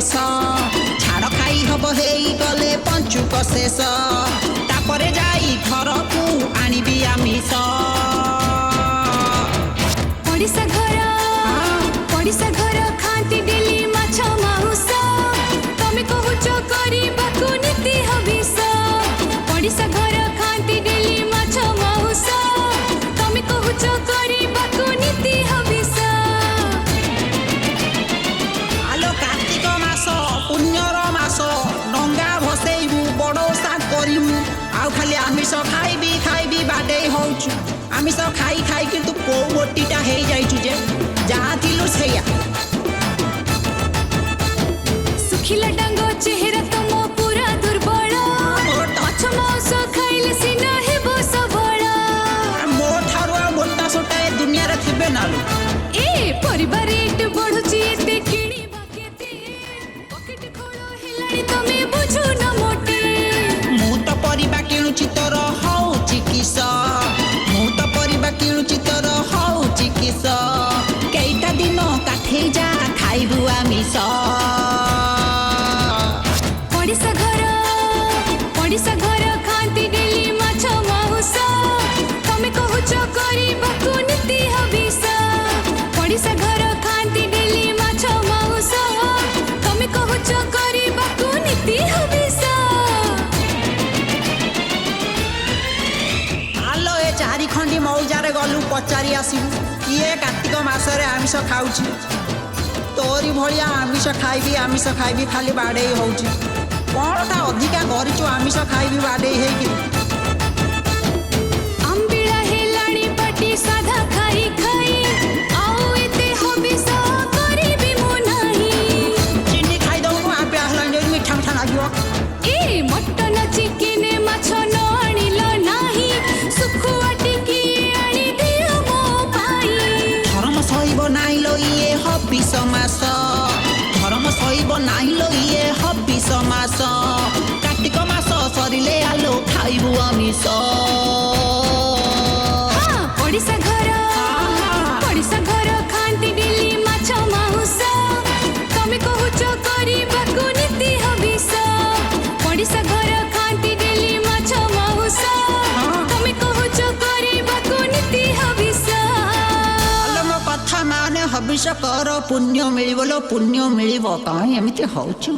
बयस छाड़ खाई हब हेई गले पंचुक शेष तापरे जाई घर को आनिबी आमिष पड़िसा घर खाती डेली माछ माउस तमे कहूच करबाकू नीति हबिस पड़िसा घर खाती डेली माछ माउस तमे कहूच करबाकू नीति हबिस आलो कार्तिक मास पुण्यर मास डंगा भसेइबू बड़ोसा करिमु आउ खाली आमिष खाइबी बाडे होउछु आमिष खाई खाई किंतु को मोटीटा हे जाइछु जे जहाँ थिलु सेया सुखिला डांगो चेहरा तुम पूरा दुर्बल माछ माउस खाइले सिना हेबो सबल मो ठारो मोटा सोटा ए दुनिया रे थिबे नालु ए परिवार रेट बढ़ुची एते किणी बाकेते पॉकेट खोलो हेलाणी तमे बुझु न मोटे मु तो परिबा किणुची तोर होउची किस मु तो परिबा किणुची तोर होउची किस केइटा दिन काठे जा खाइबु आमिष पड़िसा घर खाती डेली माछ माउस तमे कहूच करबाकू नीति हबिस पड़िसा घर खाती डेली माछ माउस तमे कहूच करबाकू नीति हबिस आलो ए चारि खंडी मौजारे गलु पचारि आसिबु किए कार्तिक मासरे आमिष खाउची तोरी भलिया आमिष खाइबी खाली बाडे होउची कोनटा अधिका गरिछु आमिष खाइबी बाडे हेकी आंबिळा हेलाणी पाटी साधा खाई खाई आउ एते हबिस करिबी मु नाही चिनी खाइ दउनु आपे आहलानी मिठा मिठा लागियो ए मटन चिकेन माछ न आनिल नाही सुखुआ टिकी आनी दियो मो पाई धर्म सहिब नाइलो इए हबिष मास धर्म सहिब नाइलो इए हबिष मास कार्तिक मास सरिले आलो खाइबु आमिष पड़िसा घर खाती डेली माछ माउस तमे कहूच करबाकू नीति हबिस पड़िसा घर खाती डेली माछ माउस तमे कहूच करबाकू नीति हबिस मो कथा माने हबिष कर पुण्य मिलिबो लो पुण्य मिलिबो काहे एमिति होउछु